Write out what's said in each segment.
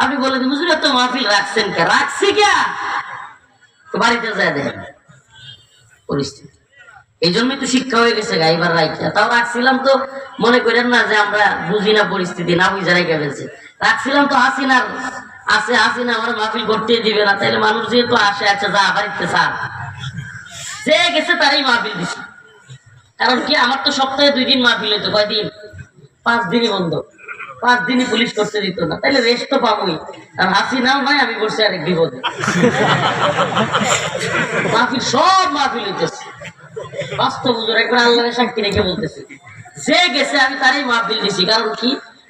আপনি বলে দিন হুজুর এত মাহফিল রাখছেন কে? রাখছি কে? তো বাড়িতে যায় দেখেন পরিস্থিতি। এই জন্যই তো শিক্ষা হয়ে গেছে গাইবার রাইখা। তাও রাখছিলাম তো মনে করেন না যে আমরা বুঝি না পরিস্থিতি, না বুঝে রাইখা ফেলছে। রাখছিলাম তো হাসিনার আছে, হাসিনা আমার মাহফিল করতে দিবে না, তাইলে মানুষ যেহেতু আসে, আচ্ছা যা বাড়িতে স্যার যে গেছে তারই মাহফিল দিছে। কারণ কি আমার তো সপ্তাহে 2 দিন মাহফিল হইতো, কয়দিন? 5 দিনই বন্ধ, 5 দিনই পুলিশ করতে দিত না, তাইলে রেস্ট তো পাবোই। আর হাসিনাও নয়, আমি বলছি আরেক বিপদে। মাহফিল সব মাহফিল হইতেছে বাস্তব হুজুর, একবার আল্লাহর সাক্ষী রেখে বলতেছি, যে গেছে আমি তারই মাহফিল দিছি। কারণ কি?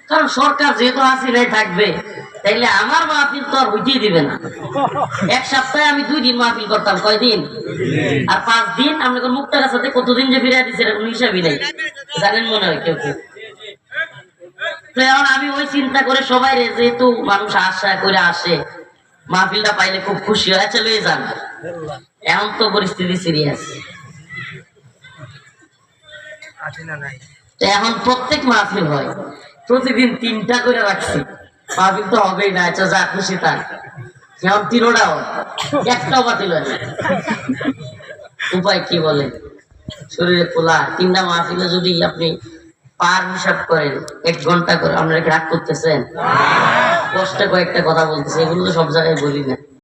কারণ সরকার যেহেতু হাসিনাই থাকবে, তাইলে আমার মাহফিল তো আর হইতেই দিবে না। এক সপ্তাহে আমি 2 দিন মাহফিল করতাম, কয়দিন? আর 5 দিন আপনাকে মুক্তার সাথে কতদিন যে ফিরে দিচ্ছে এরকম হিসাবই নেই, জানেন মনে হয় কেউ কেউ। তো এখন আমি ওই চিন্তা করে সবাই রে, যেহেতু মানুষ আশা করে আসে, মাহফিলটা পাইলে খুব খুশি হয়, চলে যান। এখন তো পরিস্থিতি সিরিয়াস। এখন প্রত্যেক মাহফিল হয়, প্রতিদিন 3টা করে রাখছি। মাহফিল তো হবেই না, আচ্ছা যা খুশি তার। এখন 3টা হয়, একটাও বাতিল হয় না। উপায় কি বলে? শরীরে খোলা 3টা মাহফিলে যদি আপনি পার হিসাব করেন 1 ঘন্টা করে, আপনারা রাগ করতেছেন? কষ্টে কয়েকটা কথা বলতেছে, এগুলো তো সব জায়গায় বলি না।